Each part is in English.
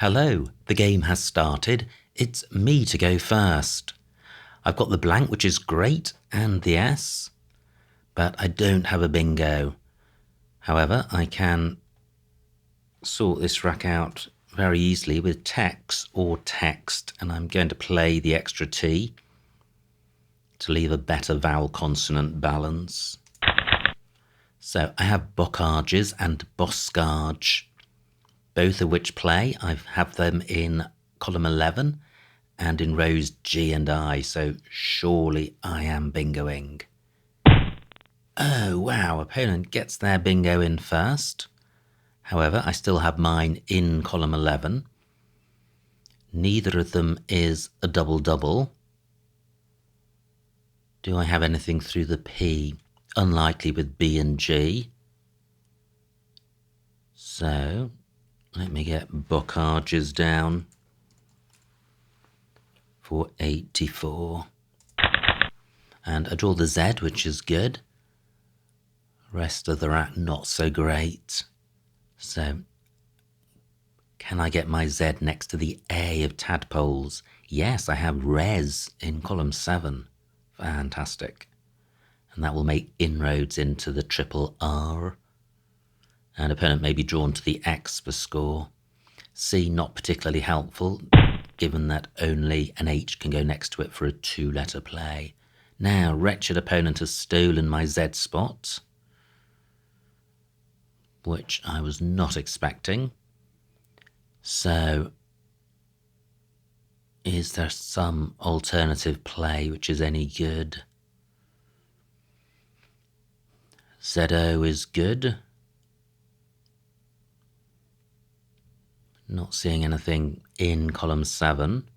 Hello, the game has started. It's me to go first. I've got the blank, which is great, and the S, but I don't have a bingo. However, I can sort this rack out very easily with text or text, and I'm going to play the extra T to leave a better vowel-consonant balance. So I have boccages and boscage, both of which play. I have them in column 11 and in rows G and I, so surely I am bingoing. Oh wow, opponent gets their bingo in first. However, I still have mine in column 11. Neither of them is a double-double. Do I have anything through the P? Unlikely with B and G. So let me get boccages down for 84. And I draw the Z, which is good. Rest of the rack not so great. So can I get my Z next to the A of tadpoles? Yes, I have res in column 7. Fantastic. And that will make inroads into the triple R. And opponent may be drawn to the X for score. C not particularly helpful, given that only an H can go next to it for a 2-letter play. Now, wretched opponent has stolen my Z spot, which I was not expecting. So, is there some alternative play which is any good? ZO is good. Not seeing anything in column 7.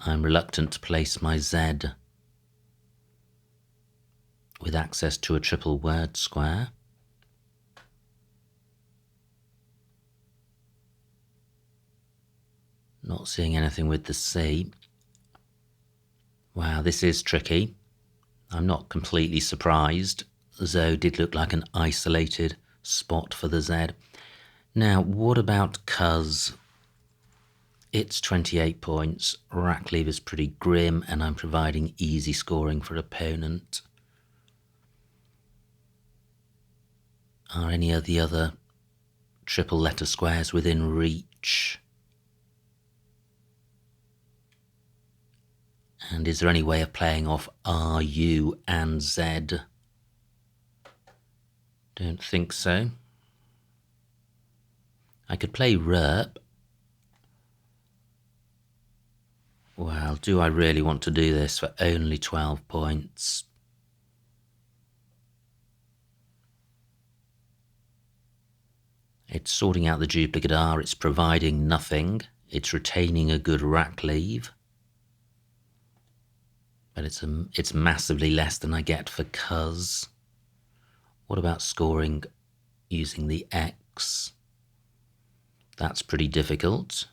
I'm reluctant to place my Z with access to a triple word square. Not seeing anything with the C. Wow, this is tricky. I'm not completely surprised. ZO did look like an isolated spot for the Z. Now, what about cuz? It's 28 points. Rack leave is pretty grim, and I'm providing easy scoring for opponent. Are any of the other triple letter squares within reach? And is there any way of playing off R, U and Z? Don't think so. I could play RERP. Well, do I really want to do this for only 12 points? It's sorting out the duplicate R, it's providing nothing, it's retaining a good rack leave. But it's massively less than I get for cuz. What about scoring using the X? That's pretty difficult.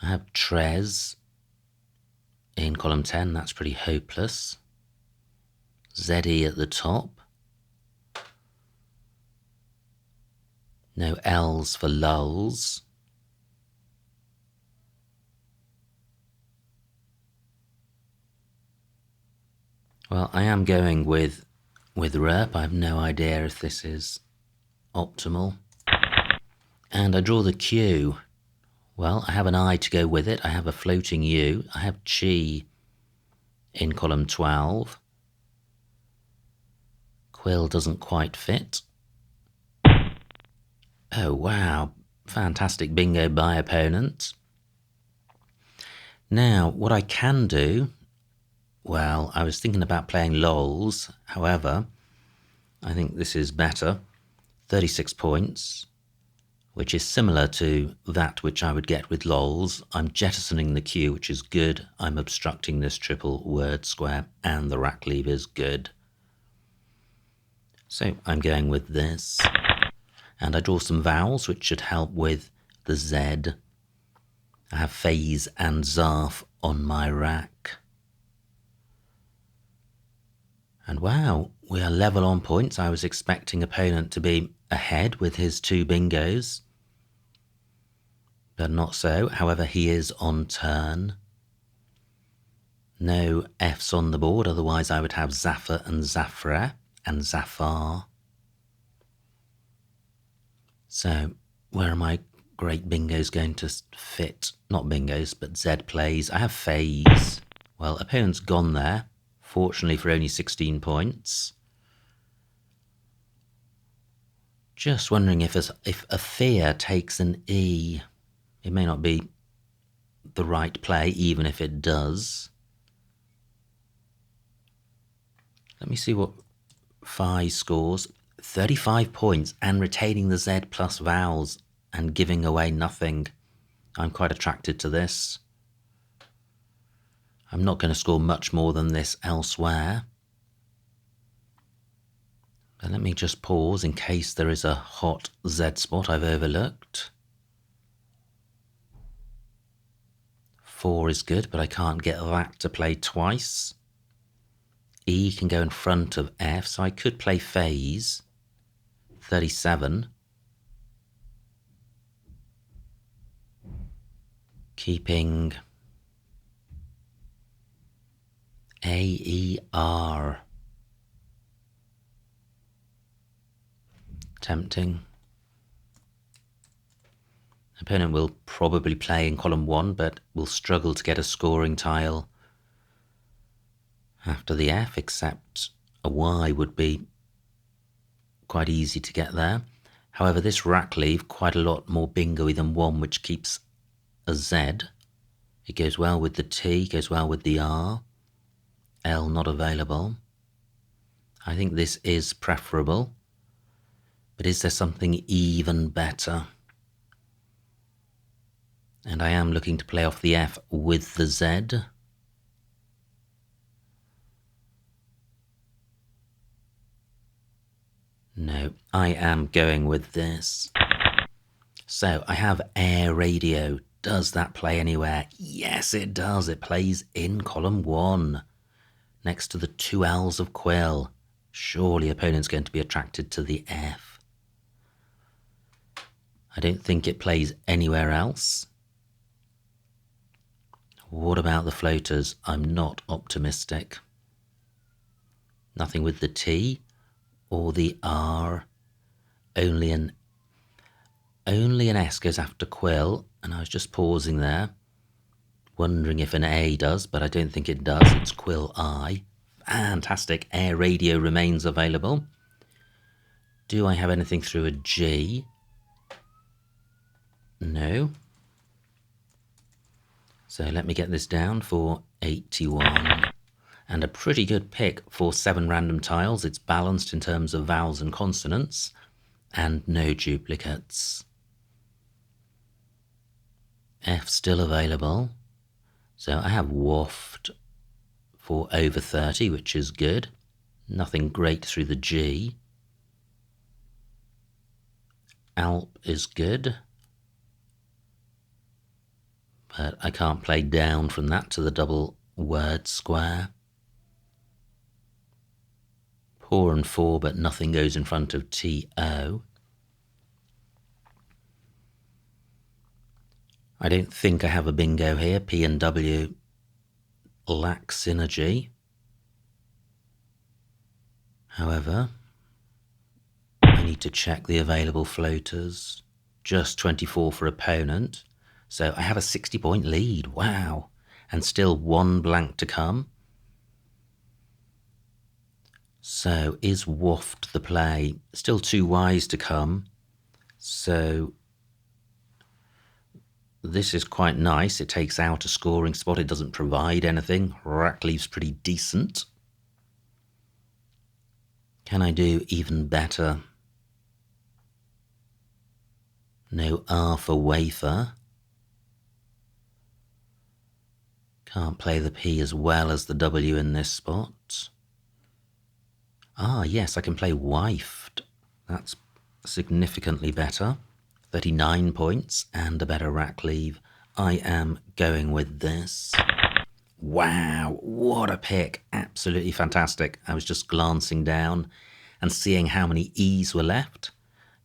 I have Trez in column 10, that's pretty hopeless. ZE at the top. No L's for lulls. Well, I am going with RERP. I have no idea if this is optimal. And I draw the Q. Well, I have an I to go with it. I have a floating U. I have Chi in column 12. Quill doesn't quite fit. Oh, wow. Fantastic bingo by opponent. Now, what I can do... Well, I was thinking about playing lols. However, I think this is better. 36 points, which is similar to that which I would get with lols. I'm jettisoning the Q, which is good. I'm obstructing this triple word square, and the rack leave is good. So I'm going with this. And I draw some vowels, which should help with the Z. I have phase and zarf on my rack. And wow, we are level on points. I was expecting opponent to be ahead with his 2 bingos. But not so. However, he is on turn. No Fs on the board, otherwise I would have Zaffa and Zafra and Zafar. So, where are my great bingos going to fit? Not bingos, but Z plays. I have phase. Well, opponent's gone there, fortunately for only 16 points. Just wondering if a fear takes an E. It may not be the right play, even if it does. Let me see what Phi scores. 35 points and retaining the Z plus vowels and giving away nothing. I'm quite attracted to this. I'm not going to score much more than this elsewhere. But let me just pause in case there is a hot Z spot I've overlooked. 4 is good, but I can't get that to play twice. E can go in front of F, so I could play phase. 37. Keeping A, E, R. Tempting. Opponent will probably play in column 1, but will struggle to get a scoring tile after the F, except a Y would be quite easy to get there. However, this rack leave quite a lot more bingo-y than 1, which keeps a Z. It goes well with the T, goes well with the R. L not available. I think this is preferable. But is there something even better? And I am looking to play off the F with the Z. No, I am going with this. So I have air radio. Does that play anywhere? Yes, it does. It plays in column 1, next to the 2 L's of Quill. Surely opponent's going to be attracted to the F. I don't think it plays anywhere else. What about the floaters? I'm not optimistic. Nothing with the T or the R. Only an S goes after Quill, and I was just pausing there, wondering if an A does, but I don't think it does. It's Quill I. Fantastic. Air radio remains available. Do I have anything through a G? No. So let me get this down for 81. And a pretty good pick for 7 random tiles. It's balanced in terms of vowels and consonants, and no duplicates. F still available. So I have waft for over 30, which is good. Nothing great through the G. Alp is good. But I can't play down from that to the double word square. Poor and 4, but nothing goes in front of T-O. I don't think I have a bingo here. P and W lack synergy. However, I need to check the available floaters. Just 24 for opponent. So I have a 60-point lead. Wow. And still 1 blank to come. So is waft the play? Still 2 Ys to come. So this is quite nice. It takes out a scoring spot. It doesn't provide anything. Rack leaves pretty decent. Can I do even better? No R for wafer. Can't play the P as well as the W in this spot. Ah, yes, I can play wifed. That's significantly better. 39 points and a better rack leave. I am going with this. Wow, what a pick. Absolutely fantastic. I was just glancing down and seeing how many E's were left.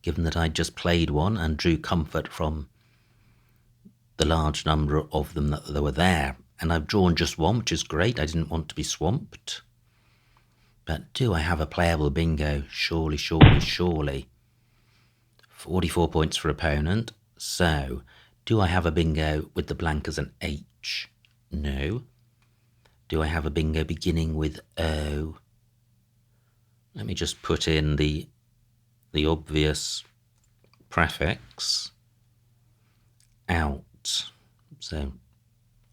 given that I just played one and drew comfort from the large number of them that were there. And I've drawn just one, which is great. I didn't want to be swamped. But do I have a playable bingo? Surely, surely, surely. 44 points for opponent. So, do I have a bingo with the blank as an H? No. Do I have a bingo beginning with O? Let me just put in the obvious prefix. Out. So,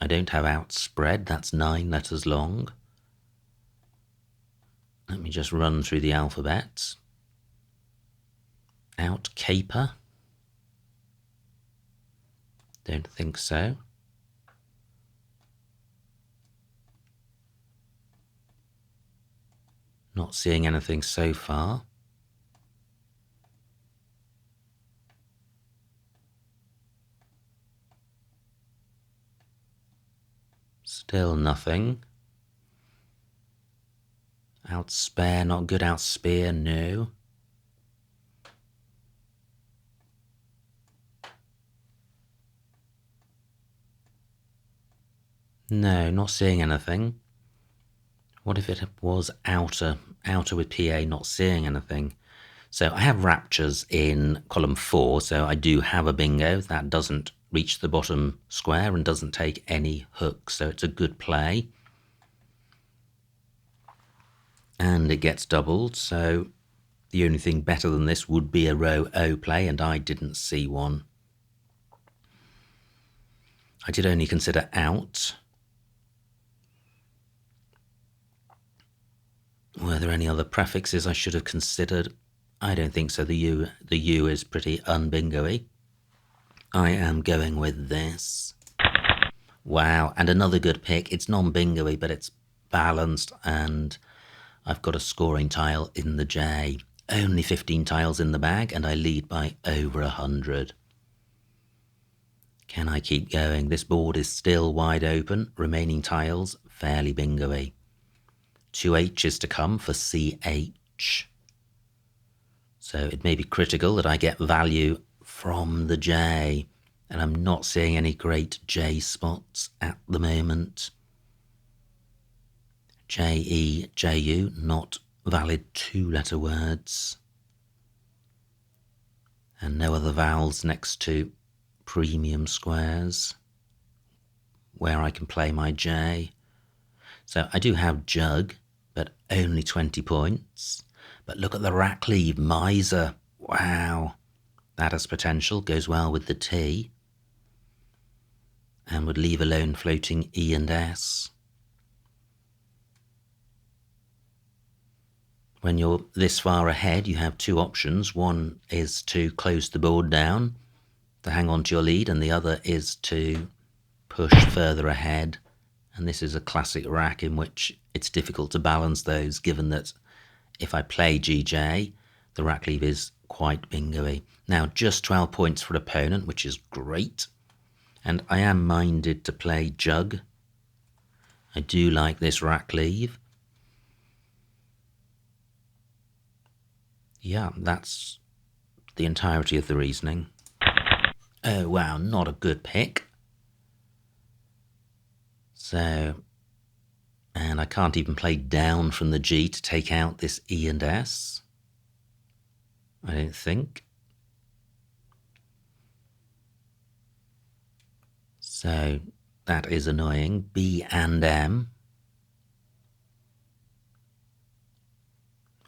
I don't have outspread. That's 9 letters long. Let me just run through the alphabet. Out caper? Don't think so. Not seeing anything so far. Still nothing. Outspare, not good. Outspear, no. No, not seeing anything. What if it was outer with PA, not seeing anything? So I have raptures in column 4, so I do have a bingo. That doesn't reach the bottom square and doesn't take any hooks, so it's a good play. And it gets doubled, so the only thing better than this would be a row O play, and I didn't see one. I did only consider out. Were there any other prefixes I should have considered? I don't think so. The U is pretty unbingo-y. I am going with this. Wow, and another good pick. It's non-bingo-y, but it's balanced, and I've got a scoring tile in the J. Only 15 tiles in the bag, and I lead by over 100. Can I keep going? This board is still wide open. Remaining tiles, fairly bingo-y. 2 H's to come for CH. So it may be critical that I get value from the J, and I'm not seeing any great J spots at the moment. J-E, J-U, not valid 2-letter words. And no other vowels next to premium squares where I can play my J. So I do have jug, but only 20 points. But look at the rack leave, miser. Wow, that has potential, goes well with the T. And would leave alone floating E and S. When you're this far ahead, you have 2 options. One is to close the board down to hang on to your lead, and the other is to push further ahead. And this is a classic rack in which it's difficult to balance those, given that if I play GJ, the rack leave is quite bingo-y. Now, just 12 points for opponent, which is great. And I am minded to play jug. I do like this rack leave. Yeah, that's the entirety of the reasoning. Oh, wow, not a good pick. So, and I can't even play down from the G to take out this E and S. I don't think. So, that is annoying. B and M.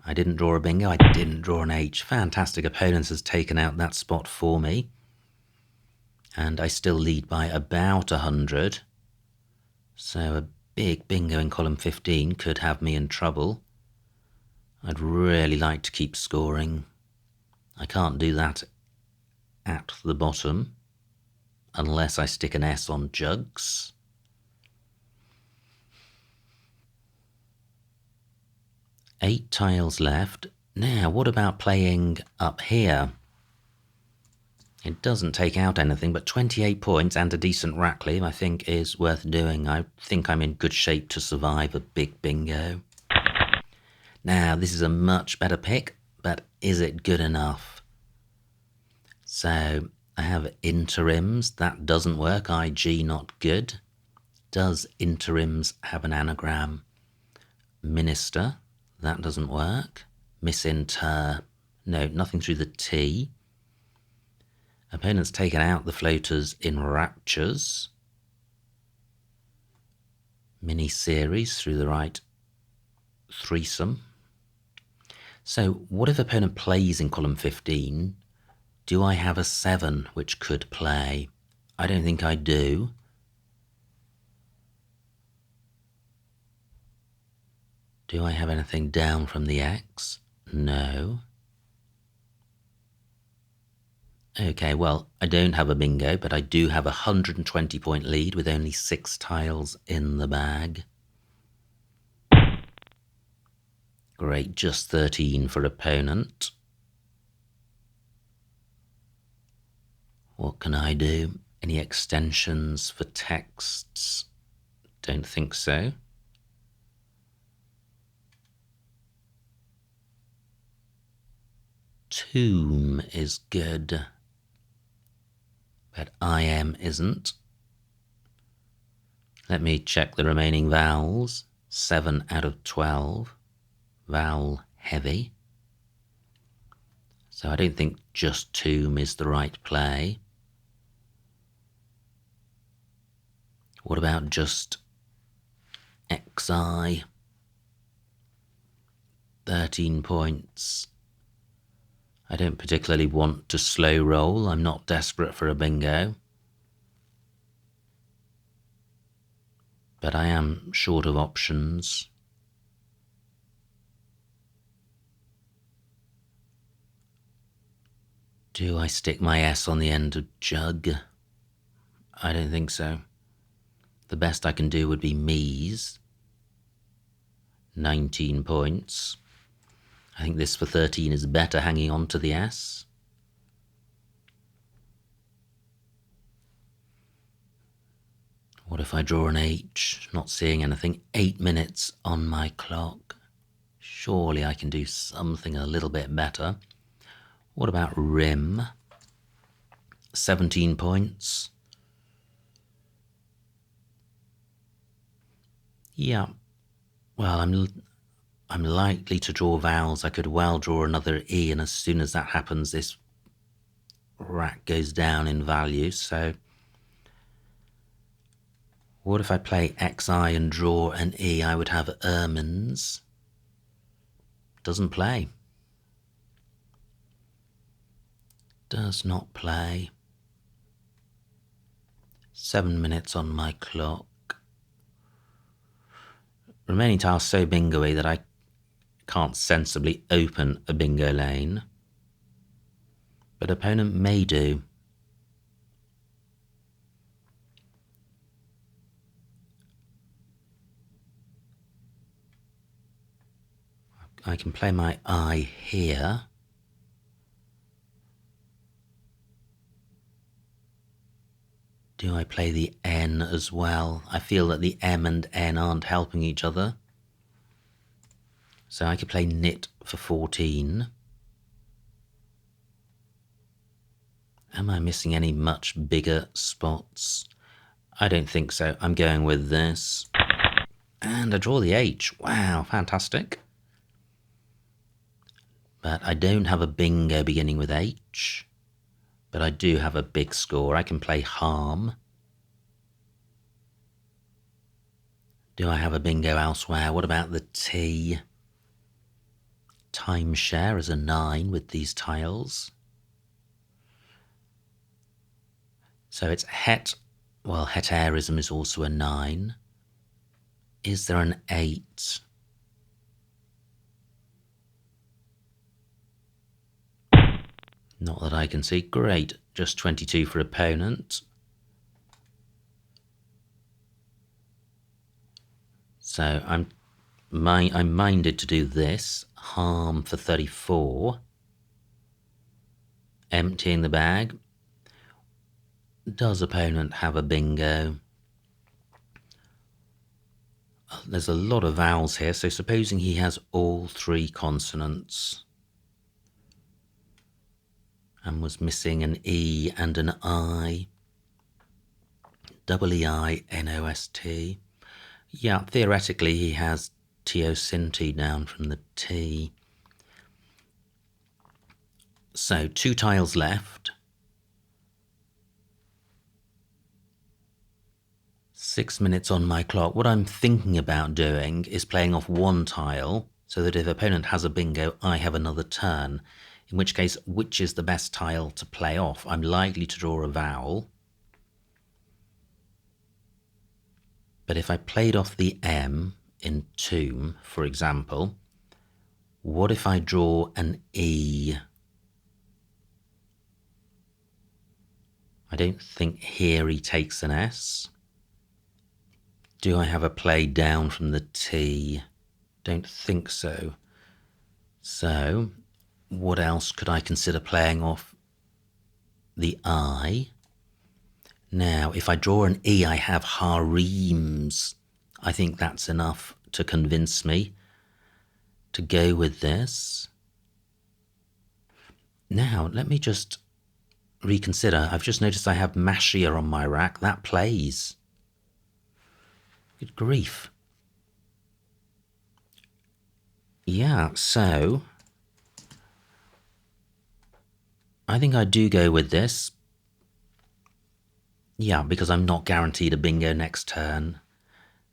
I didn't draw a bingo, I didn't draw an H. Fantastic, opponent has taken out that spot for me. And I still lead by about 100. So a big bingo in column 15 could have me in trouble. I'd really like to keep scoring. I can't do that at the bottom unless I stick an S on jugs. Eight tiles left. Now, what about playing up here? It doesn't take out anything, but 28 points and a decent rack leave I think is worth doing. I think I'm in good shape to survive a big bingo. Now, this is a much better pick, but is it good enough? So I have interims. That doesn't work. IG not good. Does interims have an anagram? Minister. That doesn't work. Misinter. No, nothing through the T. Opponent's taken out the floaters in raptures. Mini-series through the right threesome. So what if opponent plays in column 15? Do I have a 7 which could play? I don't think I do. Do I have anything down from the X? No. Okay, well, I don't have a bingo, but I do have a 120-point lead with only 6 tiles in the bag. Great, just 13 for opponent. What can I do? Any extensions for texts? Don't think so. Tomb is good, but IM isn't. Let me check the remaining vowels. 7 out of 12. Vowel heavy. So I don't think just tomb is the right play. What about just XI? 13 points. I don't particularly want to slow roll. I'm not desperate for a bingo. But I am short of options. Do I stick my S on the end of jug? I don't think so. The best I can do would be Mies. 19 points. I think this for 13 is better hanging on to the S. What if I draw an H? Not seeing anything. 8 minutes on my clock. Surely I can do something a little bit better. What about rim? 17 points. Yeah. Well, I'm likely to draw vowels. I could well draw another E, and as soon as that happens, this rack goes down in value. So what if I play XI and draw an E? I would have ermines. Doesn't play. Does not play. 7 minutes on my clock. Remaining tiles so bingo-y that I can't sensibly open a bingo lane. But opponent may do. I can play my I here. Do I play the N as well? I feel that the M and N aren't helping each other. So I could play knit for 14. Am I missing any much bigger spots? I don't think so. I'm going with this. And I draw the H. Wow, fantastic. But I don't have a bingo beginning with H. But I do have a big score. I can play harm. Do I have a bingo elsewhere? What about the T? Timeshare is a 9 with these tiles. So it's het. Well, hetairism is also a 9. Is there an 8? Not that I can see. Great. Just 22 for opponent. So I'm minded to do this. Harm for 34. Emptying the bag. Does opponent have a bingo? There's a lot of vowels here, so supposing he has all 3 consonants. and was missing an E and an I. Weinost. Yeah, theoretically he has teosinte down from the T. So 2 tiles left. 6 minutes on my clock. What I'm thinking about doing is playing off 1 tile so that if opponent has a bingo, I have another turn. In which case, which is the best tile to play off? I'm likely to draw a vowel. But if I played off the M in tomb, for example, what if I draw an E? I don't think here he takes an S. Do I have a play down from the T? Don't think so. So, what else could I consider playing off? The I. Now, if I draw an E, I have harems. I think that's enough to convince me to go with this. Now, let me just reconsider. I've just noticed I have Mashia on my rack. That plays. Good grief. Yeah, so I think I do go with this. Yeah, because I'm not guaranteed a bingo next turn.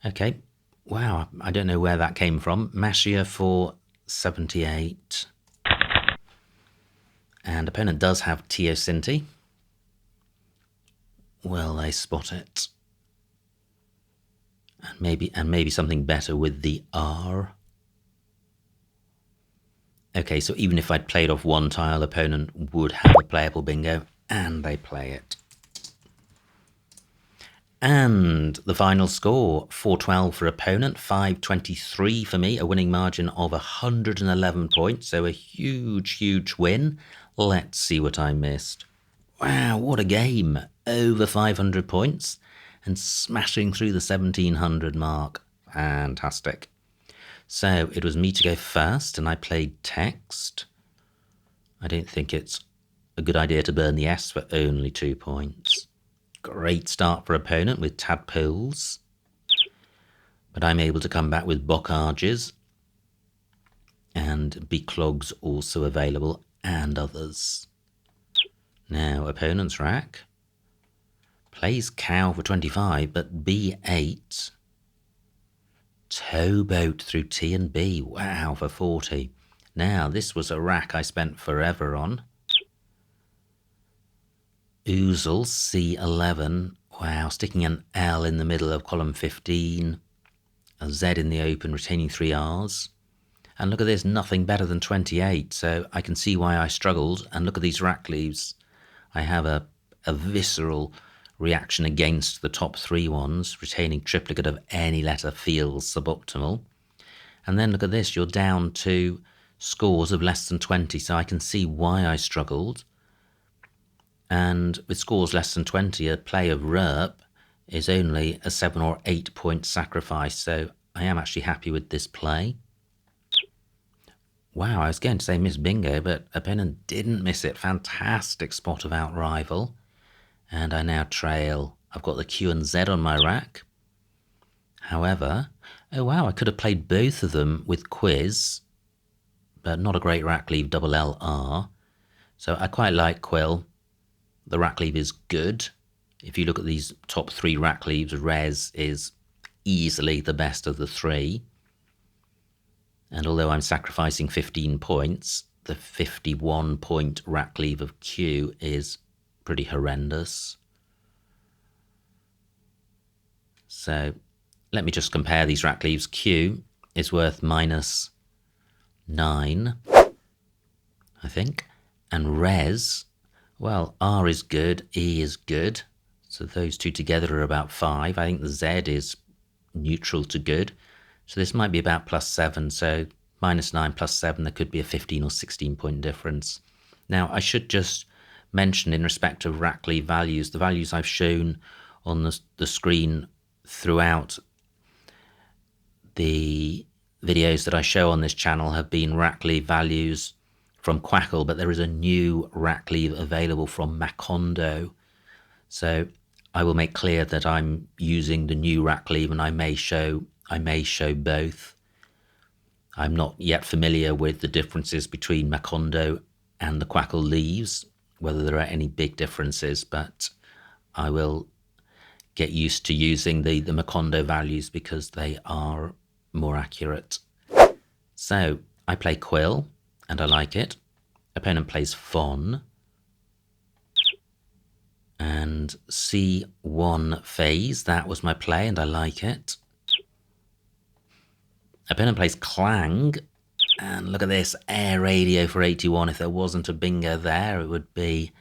Okay. Wow, I don't know where that came from. Mashia for 78. And opponent does have teosinte. Well, they spot it. And maybe something better with the R. Okay, so even if I'd played off 1 tile, opponent would have a playable bingo, and they play it. And the final score, 412 for opponent, 523 for me, a winning margin of 111 points, so a huge, huge win. Let's see what I missed. Wow, what a game. Over 500 points and smashing through the 1700 mark. Fantastic. So it was me to go first, and I played text. I don't think it's a good idea to burn the S for only 2 points. Great start for opponent with tadpoles. But I'm able to come back with bocarges. And beclogs also available, and others. Now, opponent's rack plays cow for 25, but B8. Towboat through T and B. Wow, for 40. Now, this was a rack I spent forever on. Oozle, C11. Wow, sticking an L in the middle of column 15. A Z in the open, retaining 3 Rs. And look at this, nothing better than 28, so I can see why I struggled. And look at these rack leaves. I have a visceral reaction against the top 3 ones. Retaining triplicate of any letter feels suboptimal. And then look at this, you're down to scores of less than 20, so I can see why I struggled. And with scores less than 20, a play of RERP is only a 7 or 8 point sacrifice, so I am actually happy with this play. Wow, I was going to say miss bingo, but opponent didn't miss it. Fantastic spot of outrival. And I now trail. I've got the Q and Z on my rack. However, oh wow, I could have played both of them with quiz, but not a great rack leave, double LR. So I quite like Quill. The rack leave is good. If you look at these top 3 rack leaves, Res is easily the best of the 3. And although I'm sacrificing 15 points, the 51 point rack leave of Q is pretty horrendous. So let me just compare these rack leaves. Q is worth -9, I think. And Res, well, R is good, E is good. So those two together are about 5. I think the Z is neutral to good. So this might be about +7. So -9 +7, there could be a 15 or 16 point difference. Now, I should just mention in respect of rack leave values, the values I've shown on the screen throughout the videos that I show on this channel have been rack leave values from Quackle, but there is a new rack leave available from Macondo. So I will make clear that I'm using the new rack leave, and I may show both. I'm not yet familiar with the differences between Macondo and the Quackle leaves, whether there are any big differences, but I will get used to using the Macondo values because they are more accurate. So I play Quill, and I like it. Opponent plays Fawn. And C1 phase, that was my play, and I like it. Opponent plays Clang, and look at this, Air Radio for 81. If there wasn't a bingo there, it would be,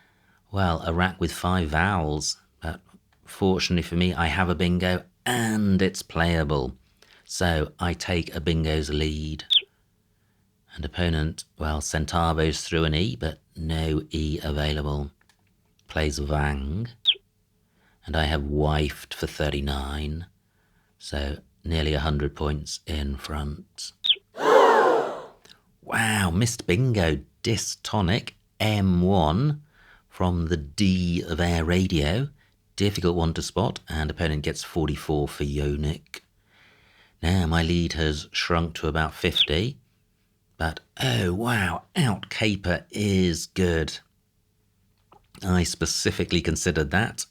well, a rack with 5 vowels. But fortunately for me, I have a bingo, and it's playable. So I take a bingo's lead. And opponent, well, Centavo's through an E, but no E available. Plays Vang, and I have wifed for 39, so nearly 100 points in front. Wow, missed bingo, dystonic, M1 from the D of Air Radio. Difficult one to spot, and opponent gets 44 for Yonic. Now my lead has shrunk to about 50, but oh wow, Out Caper is good. I specifically considered that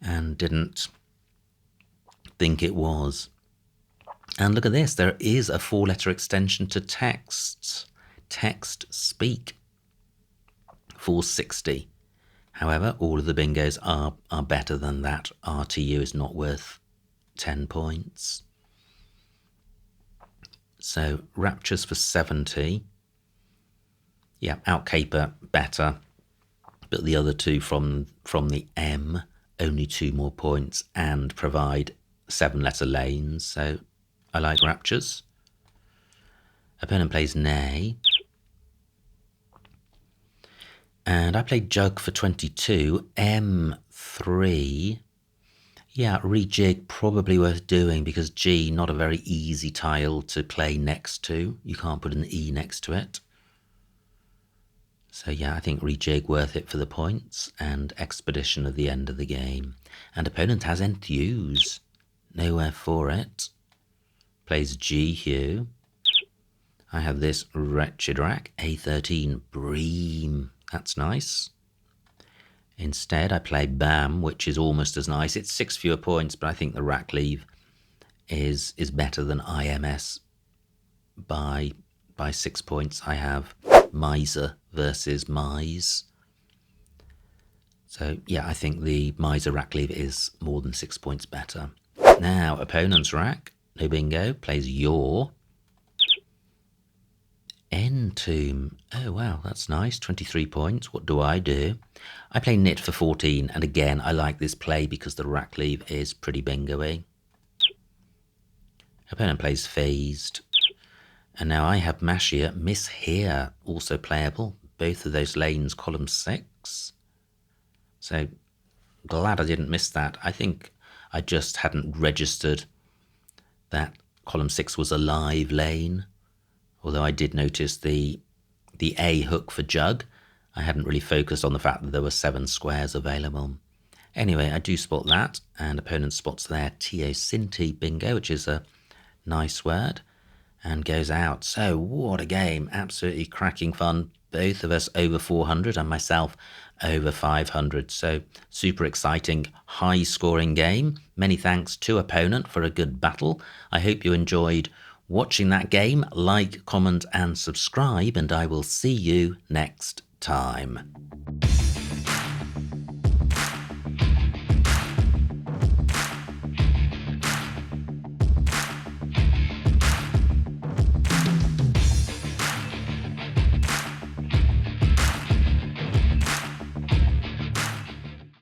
and didn't think it was. And look at this, there is a 4-letter extension to text speak, 460. However, all of the bingos are better than that. RTU is not worth 10 points. So Raptures for 70. Yeah, Out Caper better. But the other two from the M, only 2 more points and provide 7-letter lanes, so I like Raptures. Opponent plays Nay. And I played Jug for 22, M3. Yeah, rejig probably worth doing because G, not a very easy tile to play next to. You can't put an E next to it. So yeah, I think rejig worth it for the points, and Expedition at the end of the game. And opponent has Enthuse, nowhere for it. Plays G Hue. I have this wretched rack, A13 Bream, that's nice. Instead I play Bam, which is almost as nice. It's 6 fewer points, but I think the rack leave is better than IMS by 6 points. I have Miser versus Mise. So yeah, I think the Miser rack leave is more than 6 points better. Now, opponent's rack, no bingo, plays Yaw. Entomb, oh wow, that's nice, 23 points. What do? I play Knit for 14, and again, I like this play because the rack leave is pretty bingo-y. Opponent plays Phased. And now I have Mashia, Miss Here, also playable. Both of those lanes, column 6. So glad I didn't miss that. I think I just hadn't registered that column 6 was a live lane. Although I did notice the A hook for Jug. I hadn't really focused on the fact that there were 7 squares available. Anyway, I do spot that, and opponent spots there Teosinti bingo, which is a nice word, and goes out. So what a game, absolutely cracking fun. Both of us over 400 and myself over 500. So super exciting, high scoring game. Many thanks to opponent for a good battle. I hope you enjoyed watching that game. Like, comment and subscribe, and I will see you next time.